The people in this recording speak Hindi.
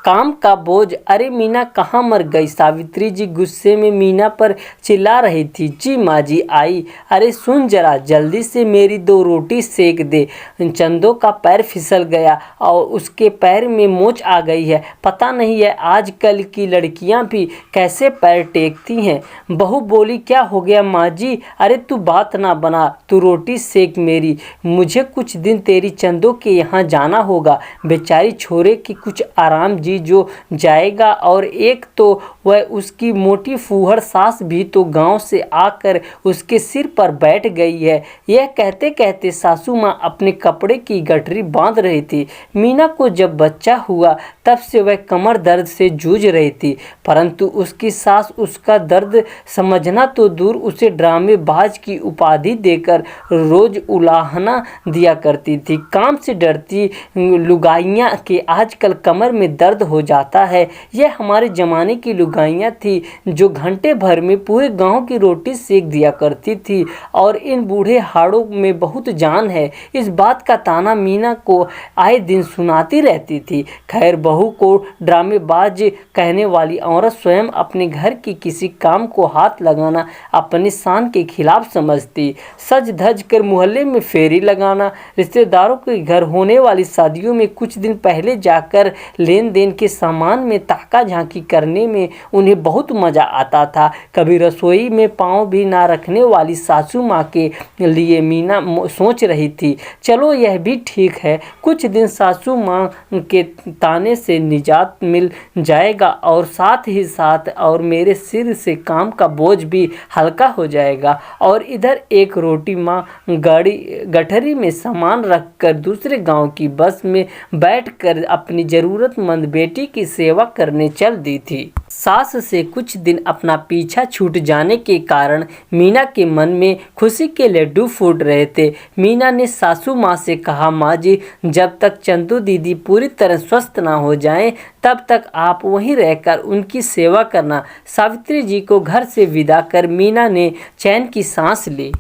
काम का बोझ। अरे मीना कहाँ मर गई? सावित्री जी गुस्से में मीना पर चिल्ला रही थी। जी माँ जी आई। अरे सुन जरा, जल्दी से मेरी 2 रोटी सेक दे। चंदो का पैर फिसल गया और उसके पैर में मोच आ गई है। पता नहीं है आजकल की लड़कियां भी कैसे पैर टेकती हैं। बहू बोली, क्या हो गया माँ जी? अरे तू बात ना बना, तू रोटी सेक मेरी। मुझे कुछ दिन तेरी चंदो के यहाँ जाना होगा। बेचारी छोरे की कुछ आराम जी जो जाएगा, और एक तो वह उसकी मोटी फूहड़ सास भी तो गांव से आकर उसके सिर पर बैठ गई है। यह कहते कहते सासू माँ अपने कपड़े की गठरी बांध रही थी। मीना को जब बच्चा हुआ तब से वह कमर दर्द से जूझ रही थी, परंतु उसकी सास उसका दर्द समझना तो दूर, उसे ड्रामेबाज की उपाधि देकर रोज उलाहना दिया करती थी। काम से डरती लुगाइयाँ के आजकल कमर में दर्द हो जाता है। यह हमारे ज़माने की लुगाइयाँ थी जो घंटे भर में पूरे गांव की रोटी सेक दिया करती थी, और इन बूढ़े हाड़ों में बहुत जान है। इस बात का ताना मीना को आए दिन सुनाती रहती थी। खैर, बहू को ड्रामेबाज कहने वाली औरत स्वयं अपने घर की किसी काम को हाथ लगाना अपनी शान के खिलाफ समझती। सज धज कर मोहल्ले में फेरी लगाना, रिश्तेदारों के घर होने वाली शादियों में कुछ दिन पहले जाकर लेन देन के सामान में ताका झांकी करने में उन्हें बहुत मजा आता था। कभी रसोई में पांव भी ना रखने वाली सासू माँ के लिए मीना सोच रही थी, चलो यह भी ठीक है, कुछ दिन सासू माँ के ताने से निजात मिल जाएगा और साथ ही साथ और मेरे सिर से काम का बोझ भी हल्का हो जाएगा। और इधर एक रोटी माँ गठरी में सामान रखकर दूसरे गांव की बस में बैठकर अपनी जरूरतमंद बेटी की सेवा करने चल दी थी। सास से कुछ दिन अपना पीछा छूट जाने के कारण मीना के मन में खुशी के लड्डू फूट रहे थे। मीना ने सासू माँ से कहा, माँ जी, जब तक चंदू दीदी पूरी तरह स्वस्थ ना हो जाएं, तब तक आप वहीं रहकर उनकी सेवा करना। सावित्री जी को घर से विदा कर मीना ने चैन की सांस ली।